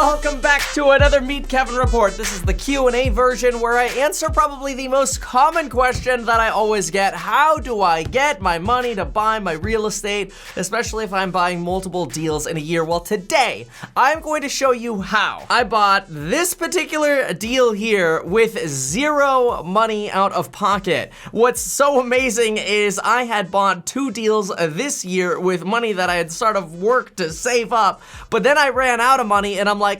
Welcome back to another Meet Kevin report. This is the Q&A version where I answer probably the most common question that I always get. How do I get my money to buy my real estate, especially if I'm buying multiple deals in a year? Well, today I'm going to show you how. I bought this particular deal here with zero money out of pocket. What's so amazing is I had bought 2 deals this year with money that I had sort of worked to save up, but then I ran out of money and I'm like,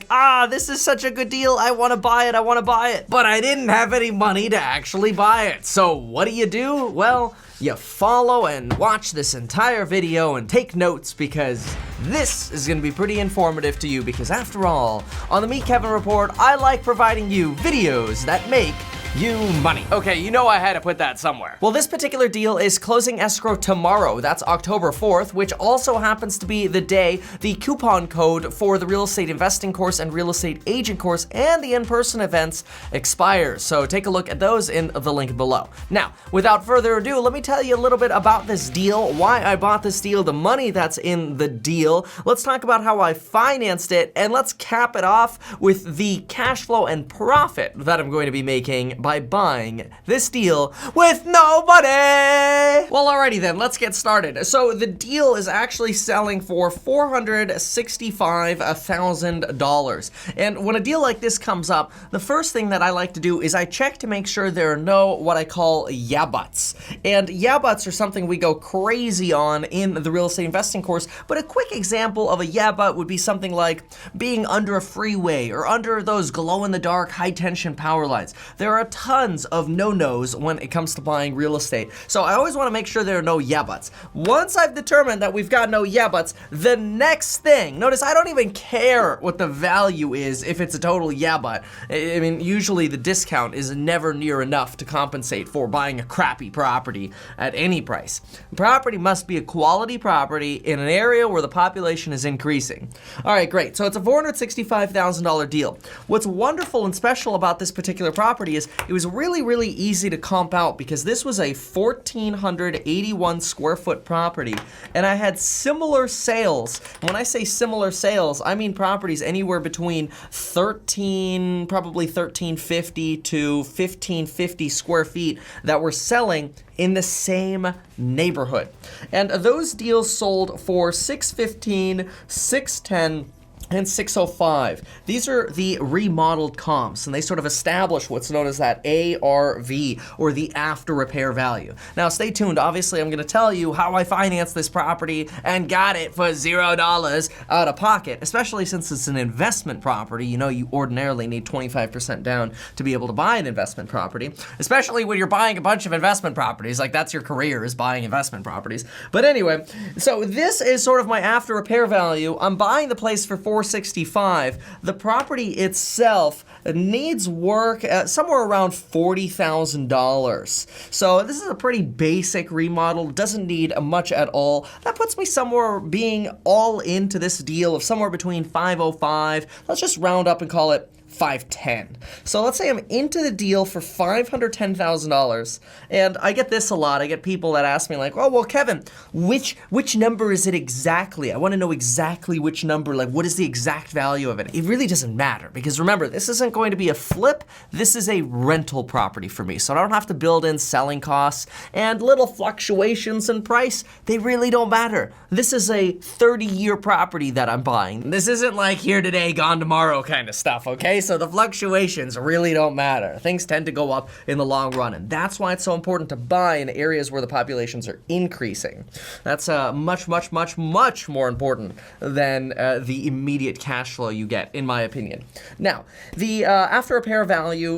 this is such a good deal. I want to buy it. But I didn't have any money to actually buy it. So what do? Well, you follow and watch this entire video and take notes because this is going to be pretty informative to you because after all, on the Meet Kevin report, I like providing you videos that make you money. Okay, you know I had to put that somewhere. Well, this particular deal is closing escrow tomorrow. That's October 4th, which also happens to be the day the coupon code for the real estate investing course and real estate agent course and the in-person events expires. So take a look at those in the link below. Now, without further ado, let me tell you a little bit about this deal, why I bought this deal, the money that's in the deal. Let's talk about how I financed it, and let's cap it off with the cash flow and profit that I'm going to be making by buying this deal with no money. Well, alrighty then, let's get started. So the deal is actually selling for $465,000. And when a deal like this comes up, the first thing that I like to do is I check to make sure there are no what I call yeah buts. And yeah buts are something we go crazy on in the real estate investing course, but a quick example of a yeah but would be something like being under a freeway or under those glow-in-the-dark high-tension power lines. There are tons of no-nos when it comes to buying real estate. So I always want to make sure there are no yeah buts. Once I've determined that we've got no yeah buts, the next thing, notice I don't even care what the value is if it's a total yeah but. I mean, usually the discount is never near enough to compensate for buying a crappy property at any price. The property must be a quality property in an area where the population is increasing. All right, great. So it's a $465,000 deal. What's wonderful and special about this particular property is it was really easy to comp out because this was a 1,481 square foot property and I had similar sales. When I say similar sales, I mean properties anywhere between probably 1,350 to 1,550 square feet that were selling in the same neighborhood. And those deals sold for $615, $610, and $605. These are the remodeled comps, and they sort of establish what's known as that ARV, or the after repair value. Now, stay tuned. Obviously, I'm going to tell you how I financed this property and got it for $0 out of pocket, especially since it's an investment property. You know, you ordinarily need 25% down to be able to buy an investment property, especially when you're buying a bunch of investment properties. Like, that's your career, is buying investment properties. But anyway, so this is sort of my after repair value. I'm buying the place for $465. The property itself needs work at somewhere around $40,000. So this is a pretty basic remodel. It doesn't need much at all. That puts me somewhere being all into this deal of somewhere between $505. Let's just round up and call it $510. So let's say I'm into the deal for $510,000, and I get this a lot. I get people that ask me like, oh, well, Kevin, which number is it exactly? I want to know exactly which number, like what is the exact value of it? It really doesn't matter because remember, this isn't going to be a flip. This is a rental property for me, so I don't have to build in selling costs and little fluctuations in price. They really don't matter. This is a 30-year property that I'm buying. This isn't like here today, gone tomorrow kind of stuff, okay? So the fluctuations really don't matter. Things tend to go up in the long run, and that's why it's so important to buy in areas where the populations are increasing. That's much more important than the immediate cash flow you get, in my opinion. Now, the after repair value,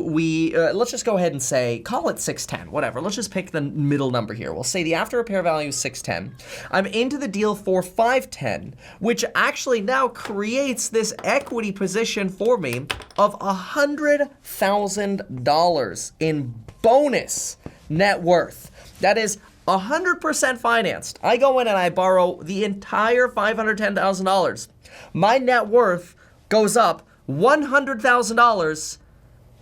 let's just go ahead and say, call it 610, whatever. Let's just pick the middle number here. We'll say the after repair value is 610. I'm into the deal for 510, which actually now creates this equity position for me of $100,000 in bonus net worth. That is 100% financed. I go in and I borrow the entire $510,000. My net worth goes up $100,000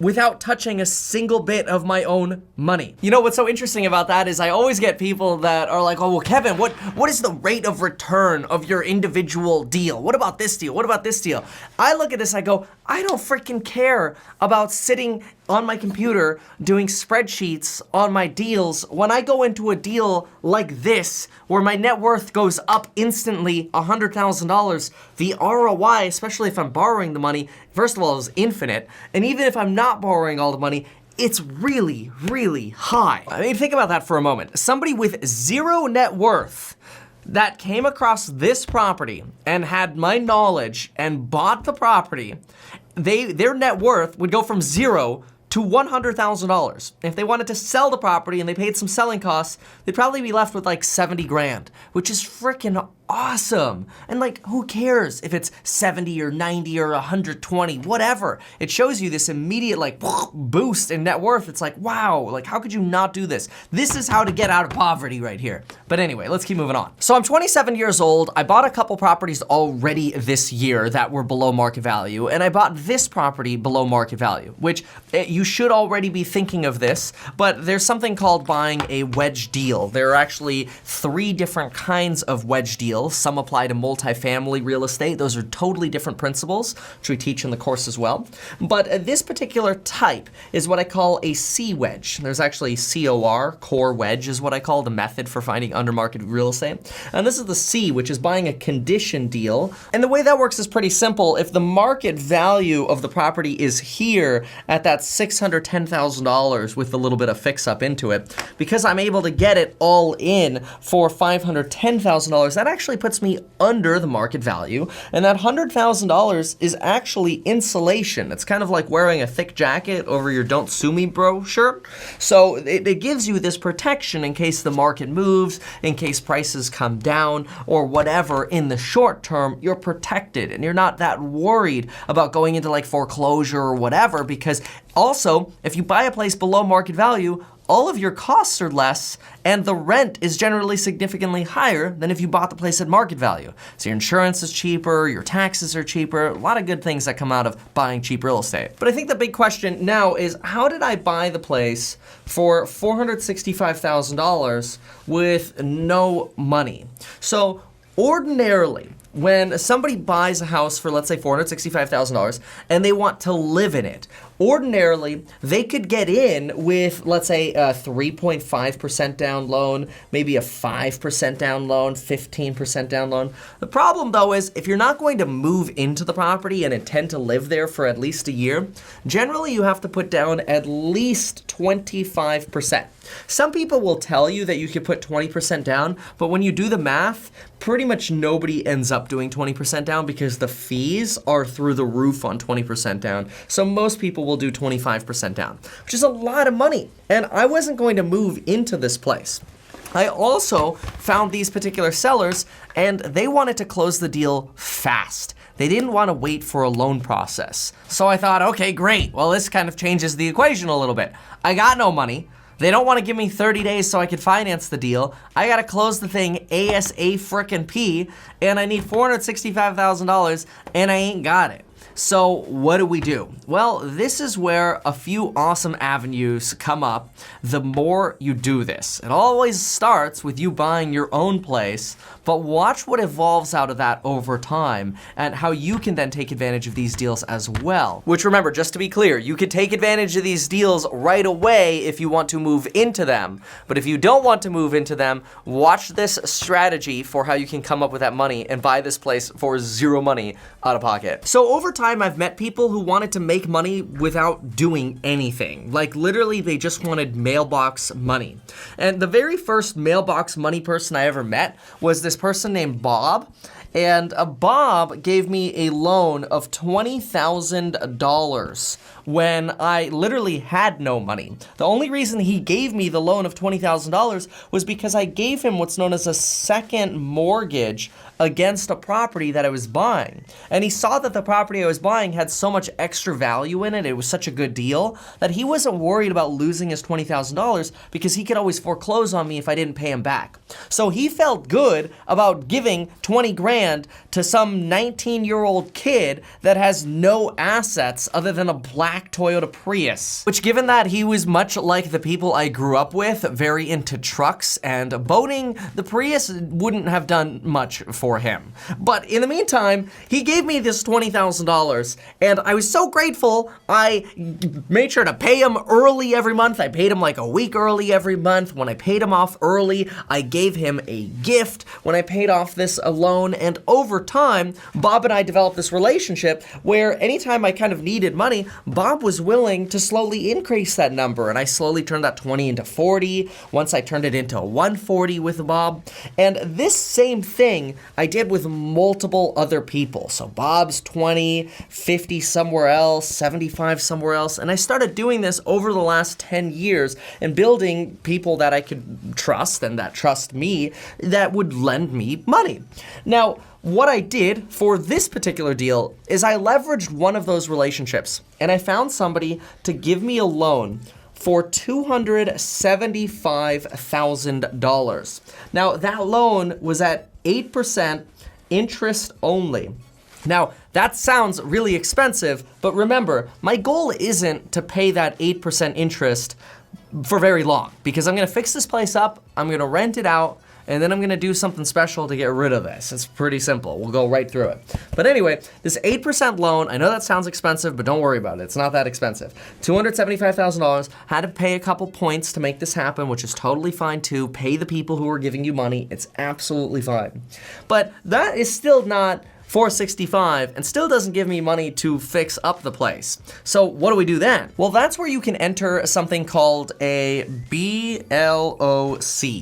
without touching a single bit of my own money. You know what's so interesting about that is I always get people that are like, oh, well, Kevin, what is the rate of return of your individual deal? What about this deal? What about this deal? I look at this, I go, I don't freaking care about sitting on my computer doing spreadsheets on my deals when I go into a deal like this, where my net worth goes up instantly $100,000. The ROI, especially if I'm borrowing the money, first of all, is infinite. And even if I'm not borrowing all the money, it's really, really high. I mean, think about that for a moment. Somebody with zero net worth that came across this property and had my knowledge and bought the property, their net worth would go from zero to $100,000. If they wanted to sell the property and they paid some selling costs, they'd probably be left with like 70 grand, which is freaking awesome. And like, who cares if it's 70 or 90 or 120, whatever. It shows you this immediate like boost in net worth. It's like, wow, like how could you not do this? This is how to get out of poverty right here. But anyway, let's keep moving on. So I'm 27 years old. I bought a couple properties already this year that were below market value. And I bought this property below market value, which you should already be thinking of this, but there's something called buying a wedge deal. There are actually 3 different kinds of wedge deals. Some apply to multifamily real estate. Those are totally different principles, which we teach in the course as well. But this particular type is what I call a C wedge. There's actually COR, core wedge is what I call the method for finding under market real estate. And this is the C, which is buying a condition deal. And the way that works is pretty simple. If the market value of the property is here at that $610,000 with a little bit of fix up into it, because I'm able to get it all in for $510,000, that actually puts me under the market value, and that $100,000 is actually insulation. It's kind of like wearing a thick jacket over your "Don't Sue Me, Bro" shirt. So it gives you this protection in case the market moves, in case prices come down, or whatever. In the short term, you're protected, and you're not that worried about going into like foreclosure or whatever, because also, if you buy a place below market value, all of your costs are less, and the rent is generally significantly higher than if you bought the place at market value. So your insurance is cheaper, your taxes are cheaper, a lot of good things that come out of buying cheap real estate. But I think the big question now is, how did I buy the place for $465,000 with no money? So ordinarily, when somebody buys a house for, let's say, $465,000 and they want to live in it, ordinarily they could get in with, let's say, a 3.5% down loan, maybe a 5% down loan, 15% down loan. The problem, though, is if you're not going to move into the property and intend to live there for at least a year, generally you have to put down at least 25%. Some people will tell you that you could put 20% down, but when you do the math, pretty much nobody ends up doing 20% down because the fees are through the roof on 20% down. So most people will do 25% down, which is a lot of money. And I wasn't going to move into this place. I also found these particular sellers, and they wanted to close the deal fast. They didn't want to wait for a loan process. So I thought, okay, great. Well, this kind of changes the equation a little bit. I got no money. They don't want to give me 30 days so I could finance the deal. I got to close the thing ASAP, and I need $465,000, and I ain't got it. So what do we do? Well, this is where a few awesome avenues come up the more you do this. It always starts with you buying your own place, but watch what evolves out of that over time and how you can then take advantage of these deals as well. Which, remember, just to be clear, you can take advantage of these deals right away if you want to move into them. But if you don't want to move into them, watch this strategy for how you can come up with that money and buy this place for zero money out of pocket. So over time, I've met people who wanted to make money without doing anything. Like literally, they just wanted mailbox money. And the very first mailbox money person I ever met was this person named Bob. And Bob gave me a loan of $20,000 when I literally had no money. The only reason he gave me the loan of $20,000 was because I gave him what's known as a second mortgage against a property that I was buying. And he saw that the property I was buying had so much extra value in it, it was such a good deal, that he wasn't worried about losing his $20,000 because he could always foreclose on me if I didn't pay him back. So he felt good about giving 20 grand to some 19-year-old kid that has no assets other than a black black Toyota Prius, which, given that he was much like the people I grew up with, very into trucks and boating, the Prius wouldn't have done much for him. But in the meantime, he gave me this $20,000, and I was so grateful. I made sure to pay him early every month. I paid him like a week early every month. When I paid him off early, I gave him a gift when I paid off this loan, and over time, Bob and I developed this relationship where anytime I kind of needed money, Bob was willing to slowly increase that number, and I slowly turned that 20 into 40. Once I turned it into 140 with Bob, and this same thing I did with multiple other people. So Bob's 20, 50 somewhere else, 75 somewhere else, and I started doing this over the last 10 years and building people that I could trust and that trust me that would lend me money. Now, what I did for this particular deal is I leveraged one of those relationships, and I found somebody to give me a loan for $275,000. Now, that loan was at 8% interest only. Now, that sounds really expensive, but remember, my goal isn't to pay that 8% interest for very long, because I'm gonna fix this place up, I'm gonna rent it out, and then I'm gonna do something special to get rid of this. It's pretty simple. We'll go right through it. But anyway, this 8% loan, I know that sounds expensive, but don't worry about it. It's not that expensive. $275,000, had to pay a couple points to make this happen, which is totally fine too. Pay the people who are giving you money. It's absolutely fine. But that is still not $465 and still doesn't give me money to fix up the place. So what do we do then? Well, that's where you can enter something called a BLOC.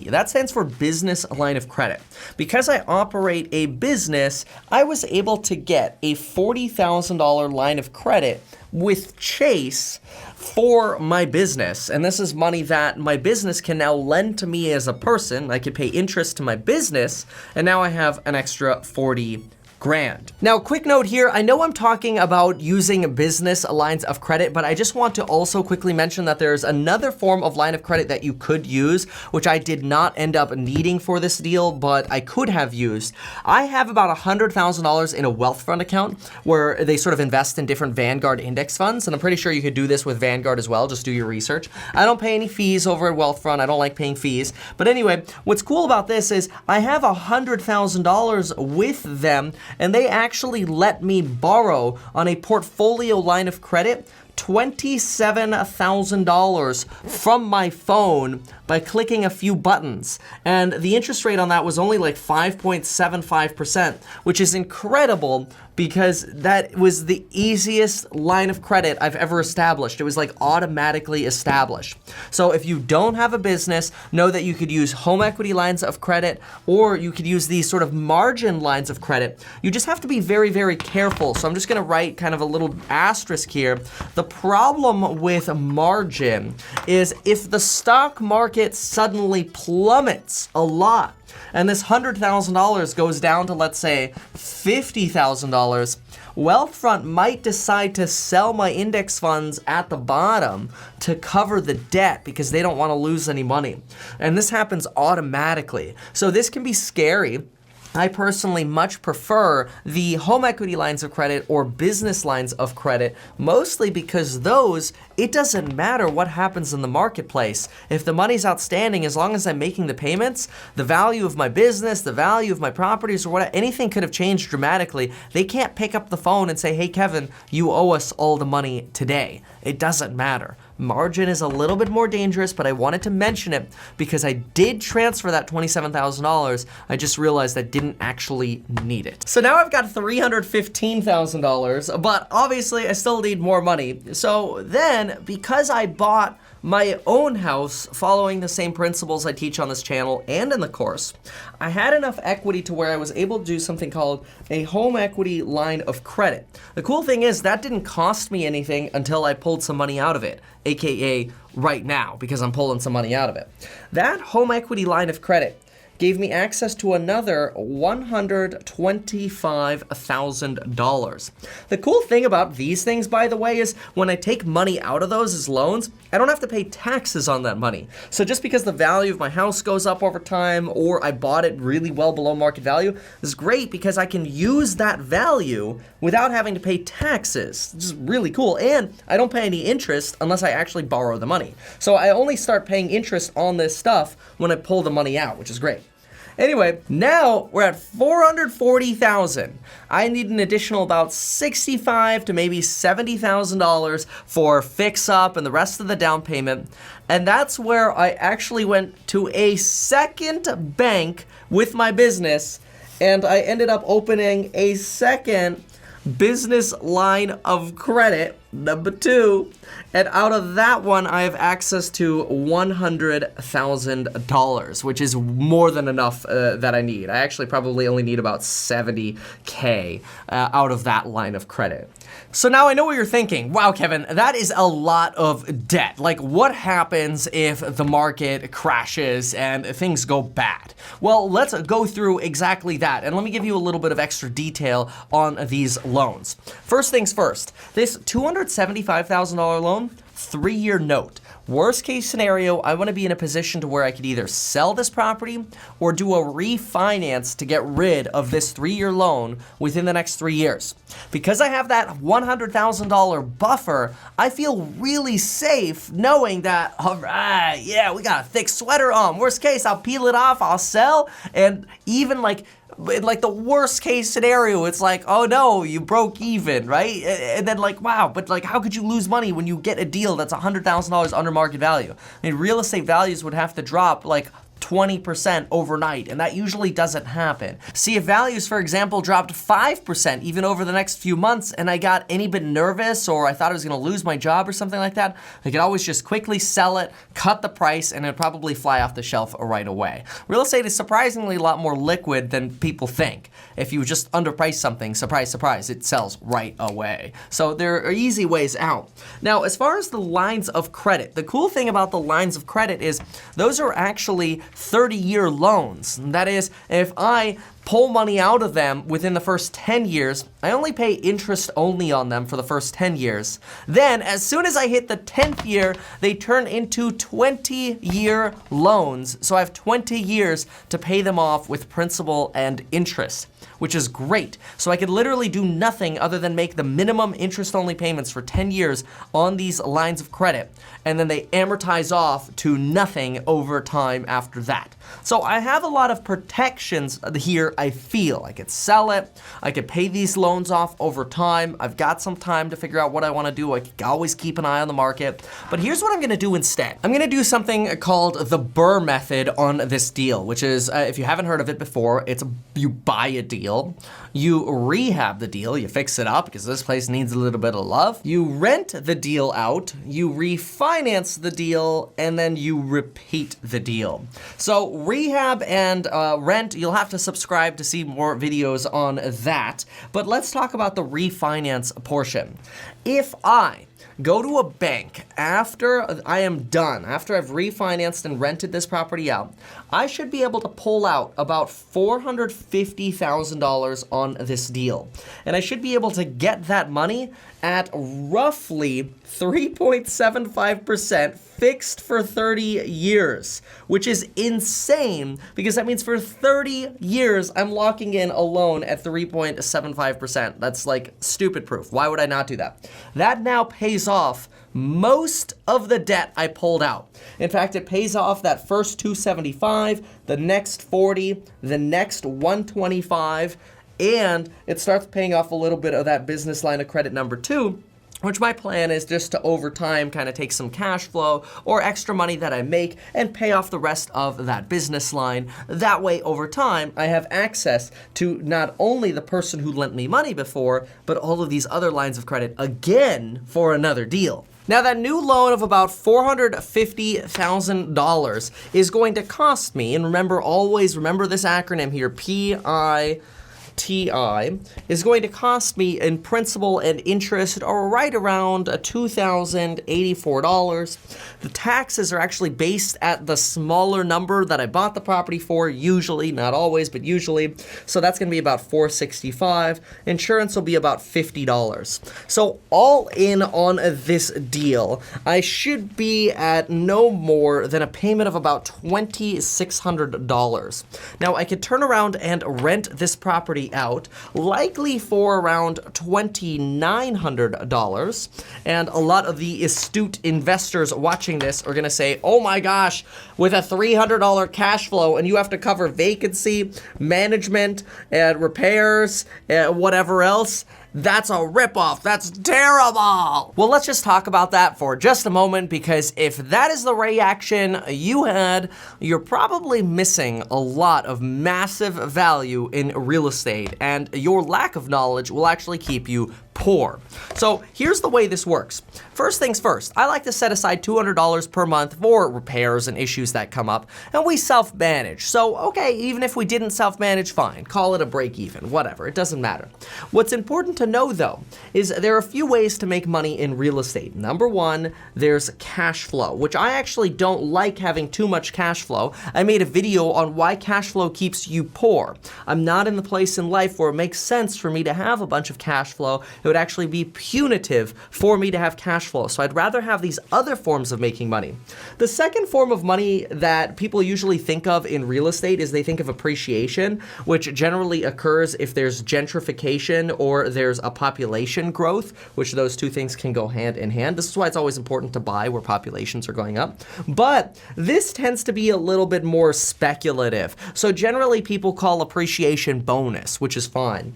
That stands for Business Line of Credit. Because I operate a business, I was able to get a $40,000 line of credit with Chase for my business. And this is money that my business can now lend to me as a person. I could pay interest to my business, and now I have an extra $40,000. Now, quick note here, I know I'm talking about using business lines of credit, but I just want to also quickly mention that there's another form of line of credit that you could use, which I did not end up needing for this deal, but I could have used. I have about $100,000 in a wealth fund account where they sort of invest in different Vanguard index funds, and I'm pretty sure you could do this with Vanguard as well. Just do your research. I don't pay any fees over at Wealthfront. I don't like paying fees. But anyway, what's cool about this is I have $100,000 with them, and they actually let me borrow on a portfolio line of credit $27,000 from my phone by clicking a few buttons. And the interest rate on that was only like 5.75%, which is incredible because that was the easiest line of credit I've ever established. It was like automatically established. So if you don't have a business, know that you could use home equity lines of credit, or you could use these sort of margin lines of credit. You just have to be very, very careful. So I'm just gonna write kind of a little asterisk here. The problem with margin is if the stock market suddenly plummets a lot, and this $100,000 goes down to, let's say, $50,000, Wealthfront might decide to sell my index funds at the bottom to cover the debt because they don't want to lose any money. And this happens automatically. So this can be scary. I personally much prefer the home equity lines of credit or business lines of credit, mostly because those, it doesn't matter what happens in the marketplace. If the money's outstanding, as long as I'm making the payments, the value of my business, the value of my properties, or whatever, anything could have changed dramatically. They can't pick up the phone and say, hey, Kevin, you owe us all the money today. It doesn't matter. Margin is a little bit more dangerous, but I wanted to mention it because I did transfer that $27,000. I just realized I didn't actually need it. So now I've got $315,000, but obviously I still need more money. So then, because I bought my own house following the same principles I teach on this channel and in the course, I had enough equity to where I was able to do something called a home equity line of credit. The cool thing is that didn't cost me anything until I pulled some money out of it, AKA right now, because I'm pulling some money out of it. That home equity line of credit gave me access to another $125,000. The cool thing about these things, by the way, is when I take money out of those as loans, I don't have to pay taxes on that money. So just because the value of my house goes up over time, or I bought it really well below market value, is great because I can use that value without having to pay taxes. It's just really cool. And I don't pay any interest unless I actually borrow the money. So I only start paying interest on this stuff when I pull the money out, which is great. Anyway, now we're at $440,000. I need an additional about $65,000 to maybe $70,000 for fix up and the rest of the down payment. And that's where I actually went to a second bank with my business, and I ended up opening a second business line of credit, number 2, and out of that one I have access to $100,000, which is more than enough that I need. I actually probably only need about $70K out of that line of credit. So now I know what you're thinking. Wow, Kevin, that is a lot of debt. Like, what happens if the market crashes and things go bad? Well, let's go through exactly that, and let me give you a little bit of extra detail on these loans. First things first, this $275,000 loan, 3-year note. Worst case scenario, I want to be in a position to where I could either sell this property or do a refinance to get rid of this 3-year loan within the next 3 years. Because I have that $100,000 buffer, I feel really safe knowing that, all right, yeah, we got a thick sweater on. Worst case, I'll peel it off, I'll sell, and even like the worst case scenario, it's like, oh no, you broke even, right? And then like, wow, but like, how could you lose money when you get a deal that's $100,000 under market value? I mean, real estate values would have to drop like 20% overnight, and that usually doesn't happen. See, if values, for example, dropped 5% even over the next few months, and I got any bit nervous or I thought I was gonna lose my job or something like that, I could always just quickly sell it, cut the price, and it'd probably fly off the shelf right away. Real estate is surprisingly a lot more liquid than people think. If you just underprice something, surprise, surprise, it sells right away. So there are easy ways out. Now, as far as the lines of credit, the cool thing about the lines of credit is those are actually 30-year loans. That is, if I pull money out of them within the first 10 years, I only pay interest only on them for the first 10 years. Then, as soon as I hit the 10th year, they turn into 20-year loans. So I have 20 years to pay them off with principal and interest, which is great. So I could literally do nothing other than make the minimum interest-only payments for 10 years on these lines of credit, and then they amortize off to nothing over time after that. So I have a lot of protections here, I feel. I could sell it, I could pay these loans off over time, I've got some time to figure out what I wanna do, I could always keep an eye on the market, but here's what I'm gonna do instead. I'm gonna do something called the Burr method on this deal, which is, if you haven't heard of it before, it's you buy a deal, you rehab the deal, you fix it up because this place needs a little bit of love, you rent the deal out, you refinance the deal, and then you repeat the deal. So rehab and rent, you'll have to subscribe to see more videos on that, but let's talk about the refinance portion. If I go to a bank after I am done, after I've refinanced and rented this property out, I should be able to pull out about $450,000 on this deal. And I should be able to get that money at roughly 3.75% fixed for 30 years, which is insane because that means for 30 years I'm locking in a loan at 3.75%. That's like stupid proof. Why would I not do that? That now pays off most of the debt I pulled out. In fact, it pays off that first 275, the next 40, the next 125, and it starts paying off a little bit of that business line of credit number 2, which my plan is just to over time kind of take some cash flow or extra money that I make and pay off the rest of that business line. That way, over time, I have access to not only the person who lent me money before, but all of these other lines of credit again for another deal. Now, that new loan of about $450,000 is going to cost me, and remember, always remember this acronym here, PICE, TI is going to cost me in principal and interest right around $2,084. The taxes are actually based at the smaller number that I bought the property for, usually, not always, but usually. So that's going to be about $465. Insurance will be about $50. So all in on this deal, I should be at no more than a payment of about $2,600. Now I could turn around and rent this property out, likely for around $2,900. And a lot of the astute investors watching this are gonna say, oh my gosh, with a $300 cash flow and you have to cover vacancy, management, and repairs, whatever else, that's a ripoff. That's terrible. Well, let's just talk about that for just a moment, because if that is the reaction you had, you're probably missing a lot of massive value in real estate, and your lack of knowledge will actually keep you poor. So here's the way this works. First things first, I like to set aside $200 per month for repairs and issues that come up, and we self-manage. So, okay, even if we didn't self-manage, fine. Call it a break even, whatever, it doesn't matter. What's important to know though, is there are a few ways to make money in real estate. Number one, there's cash flow, which I actually don't like having too much cash flow. I made a video on why cash flow keeps you poor. I'm not in the place in life where it makes sense for me to have a bunch of cash flow. It would actually be punitive for me to have cash flow. So I'd rather have these other forms of making money. The second form of money that people usually think of in real estate is they think of appreciation, which generally occurs if there's gentrification or there's a population growth, which those two things can go hand in hand. This is why it's always important to buy where populations are going up. But this tends to be a little bit more speculative. So generally people call appreciation bonus, which is fine.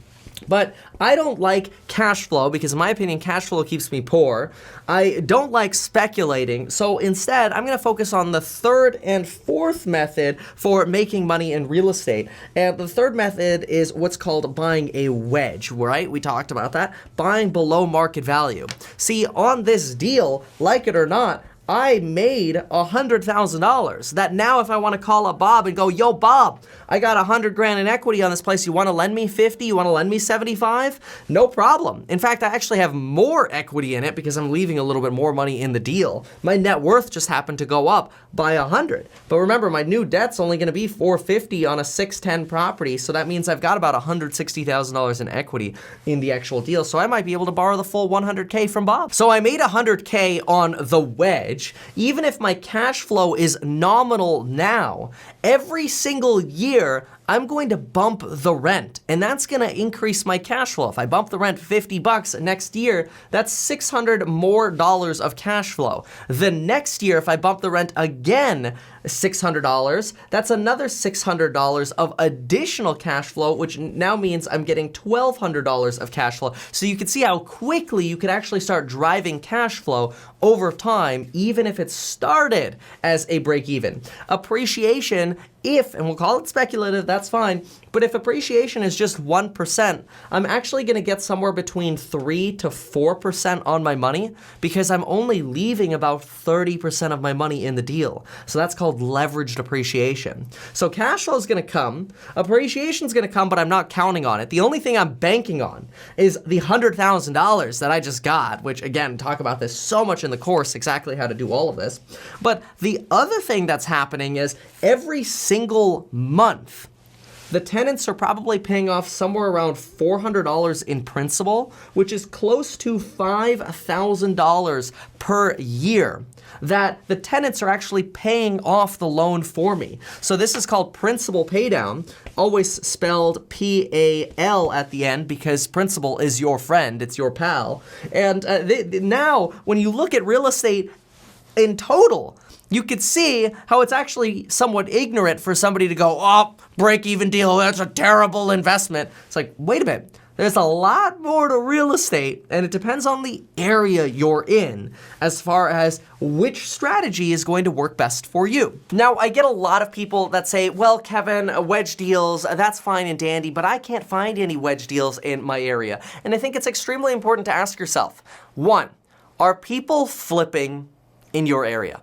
But I don't like cash flow because in my opinion, cash flow keeps me poor. I don't like speculating. So instead, I'm gonna focus on the third and fourth method for making money in real estate. And the third method is what's called buying a wedge, right? We talked about that. Buying below market value. See, on this deal, like it or not, I made $100,000 that now if I want to call up Bob and go, yo, Bob, I got 100 grand in equity on this place. You want to lend me 50? You want to lend me 75? No problem. In fact, I actually have more equity in it because I'm leaving a little bit more money in the deal. My net worth just happened to go up by 100. But remember, my new debt's only going to be 450 on a 610 property. So that means I've got about $160,000 in equity in the actual deal. So I might be able to borrow the full 100K from Bob. So I made 100K on the wedge. Even if my cash flow is nominal now, every single year, I'm going to bump the rent, and that's gonna increase my cash flow. If I bump the rent $50 next year, that's $600 more of cash flow. The next year, if I bump the rent again, $600, that's another $600 of additional cash flow, which now means I'm getting $1,200 of cash flow. So you can see how quickly you could actually start driving cash flow over time, even if it started as a break even. Appreciation, if, and we'll call it speculative, that's fine, but if appreciation is just 1%, I'm actually gonna get somewhere between 3 to 4% on my money because I'm only leaving about 30% of my money in the deal. So that's called leveraged appreciation. So cash flow is gonna come, appreciation is gonna come, but I'm not counting on it. The only thing I'm banking on is the $100,000 that I just got, which again, talk about this so much in the course, exactly how to do all of this. But the other thing that's happening is every single month, the tenants are probably paying off somewhere around $400 in principal, which is close to $5,000 per year that the tenants are actually paying off the loan for me. So this is called principal paydown, always spelled P-A-L at the end because principal is your friend, it's your pal. And now when you look at real estate in total, you could see how it's actually somewhat ignorant for somebody to go, oh, break-even deal, that's a terrible investment. It's like, wait a minute. There's a lot more to real estate, and it depends on the area you're in as far as which strategy is going to work best for you. Now, I get a lot of people that say, well, Kevin, wedge deals, that's fine and dandy, but I can't find any wedge deals in my area. And I think it's extremely important to ask yourself, one, are people flipping in your area?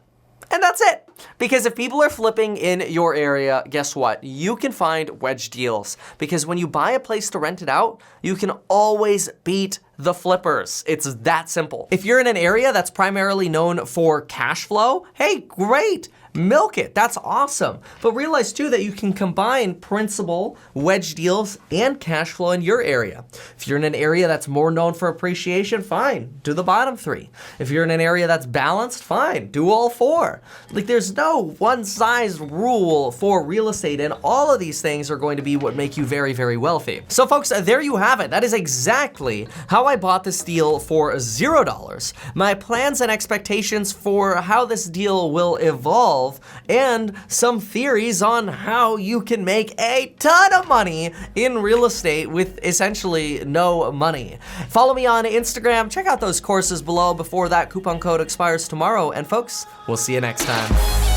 And that's it. Because if people are flipping in your area, guess what? You can find wedge deals. Because when you buy a place to rent it out, you can always beat the flippers. It's that simple. If you're in an area that's primarily known for cash flow, hey, great. Milk it, that's awesome. But realize too that you can combine principal, wedge deals, and cash flow in your area. If you're in an area that's more known for appreciation, fine, do the bottom 3. If you're in an area that's balanced, fine, do all 4. Like there's no one size rule for real estate, and all of these things are going to be what make you very, very wealthy. So folks, there you have it. That is exactly how I bought this deal for $0. My plans and expectations for how this deal will evolve, and some theories on how you can make a ton of money in real estate with essentially no money. Follow me on Instagram, check out those courses below before that coupon code expires tomorrow, and folks, we'll see you next time.